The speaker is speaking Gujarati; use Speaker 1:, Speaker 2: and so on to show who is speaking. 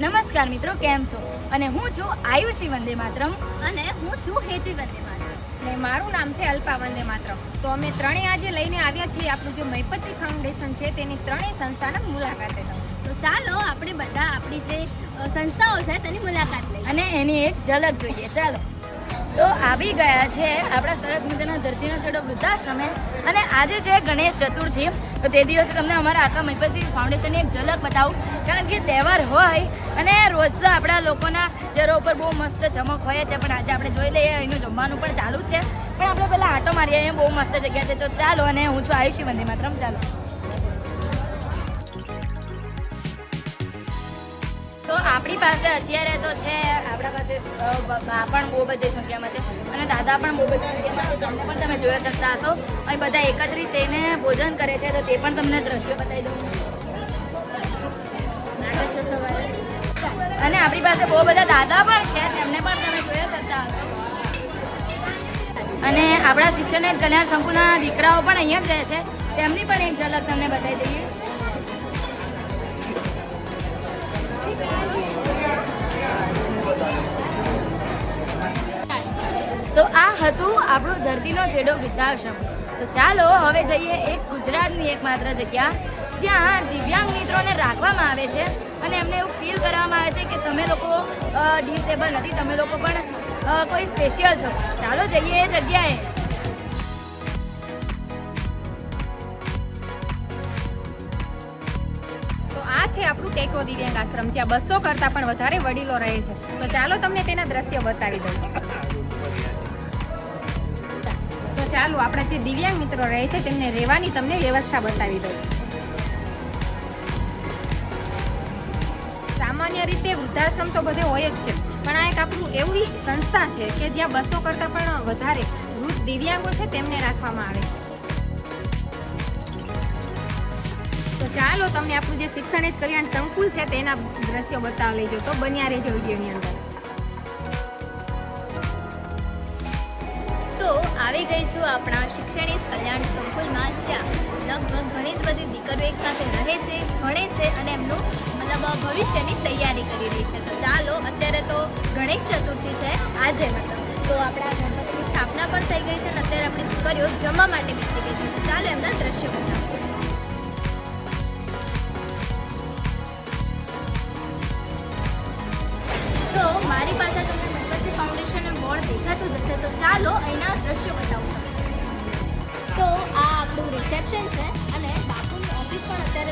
Speaker 1: નમસ્કાર મિત્રો, કેમ છો? અને હું છું આયુષી વંદે માતરમ
Speaker 2: અને હું છું હેતી વંદે માતરમ.
Speaker 3: ને મારું નામ છે અલ્પા વંદે માતરમ. તો અમે ત્રણેય આજે લઈને આવ્યા છીએ આપણું જે મહીપતિ ફાઉન્ડેશન છે તેની ત્રણેય સંસ્થાના મુલાકાતે જવું.
Speaker 2: તો ચાલો આપણે બધા આપણી જે સંસ્થાઓ છે તેની મુલાકાત લઈએ
Speaker 1: અને એની એક ઝલક જોઈએ. ચાલો, તો આવી ગયા છે આપણા સરસ મજાના ધરતીનો છેડો વૃદ્ધાશ્રમે. અને આજે છે ગણેશ ચતુર્થી. તો તે દિવસે તમને અમારા આખા મહીપતિ ફાઉન્ડેશનની એક ઝલક બતાવું, કારણ કે તહેવાર હોય અને રોજ તો આપણા લોકોના ચહેરા ઉપર બહુ મસ્ત ચમક હોય છે, પણ આજે આપણે જોઈ લઈએ. એનું જમવાનું પણ ચાલુ જ છે, પણ આપણે પહેલાં આટો મારીએ. અહીંયા બહુ મસ્ત જગ્યા છે. તો ચાલો, અને હું છું આયુષી વંદે માતરમ. ચાલો. તો આપણી પાસે અત્યારે તો છે, આપણા પાસે બા પણ બહુ બધી સંખ્યામાં છે અને દાદા પણ બહુ બધી સંખ્યામાં છે. તમને પણ તમે જોઈ શકતા હશો. અહીં બધા એકત્રિત થઈને ભોજન કરે છે, તો તે પણ તમને દ્રશ્યો બતાવી દઉં. અને આપણી પાસે બહુ બધા દાદા પણ છે, તેમને પણ તમે જોઈ શકતા હશો. અને આપણા શિક્ષણ અને કલ્યાણ સંકુલના દીકરાઓ પણ અહીંયા જ રહે છે, તેમની પણ એક ઝલક તમને બતાવી દઈએ. તો આ હતું આપણું ધરતીનો છેડો વૃદ્ધાશ્રમ. તો ચાલો હવે જઈએ એક ગુજરાતની એકમાત્ર જગ્યા જ્યાં દિવ્યાંગ મિત્રોને રાખવામાં આવે છે અને એમને એવું ફીલ કરવામાં આવે છે કે તમે લોકો ડિસેબલ નથી, તમે લોકો પણ કોઈ સ્પેશિયલ છો. ચાલો જઈએ એ જગ્યાએ.
Speaker 3: તો આ છે આપણું ટેકો દિવ્યાંગ આશ્રમ, જ્યાં 200 કરતાં પણ વધારે વડીલો રહે છે. તો ચાલો તમને તેના દ્રશ્ય બતાવી દઉં. તો ચાલો આપણા જે દિવ્યાંગ મિત્રો રહે છે તેમને રહેવાની તમને વ્યવસ્થા બતાવી દઉં. સામાન્ય રીતે વૃદ્ધાશ્રમ તો બધે હોય જ છે, પણ આ એક આપણું એવી સંસ્થા છે કે જ્યાં 200 કરતાં પણ વધારે વૃદ્ધ દિવ્યાંગો છે તેમને રાખવામાં આવે છે. તો ચાલો તમને આપણું જે શિક્ષણ એજ કલ્યાણ સંકુલ છે તેના દ્રશ્યો બતાવી લેજો. તો બન્યા રહેજો વિડીયોની અંદર.
Speaker 2: તો આવી ગઈ છું આપણા શિક્ષણ એજ કલ્યાણ સંકુલમાં, જ્યાં લગભગ ઘણી જ બધી દીકરીઓ એક સાથે રહે છે, ભણે છે અને એમનું મતલબ ભવિષ્યની તૈયારી કરી રહી છે. તો ચાલો, અત્યારે તો ગણેશ ચતુર્થી છે આજે, તો આપણા ગણપતિની સ્થાપના પણ થઈ ગઈ છે અને અત્યારે આપણી દીકરીઓ જમવા માટે બેસી ગઈ છે. તો ચાલો એમના દ્રશ્યો બતાવો. તો મારી પાસે તમને મહીપતિ ફાઉન્ડેશનનું બોર્ડ દેખાતું જશે. તો ચાલો અહીંના દ્રશ્યો બતાવું. તો આ આપણું રિસેપ્શન છે અને બાપુની ઓફિસ પણ અત્યારે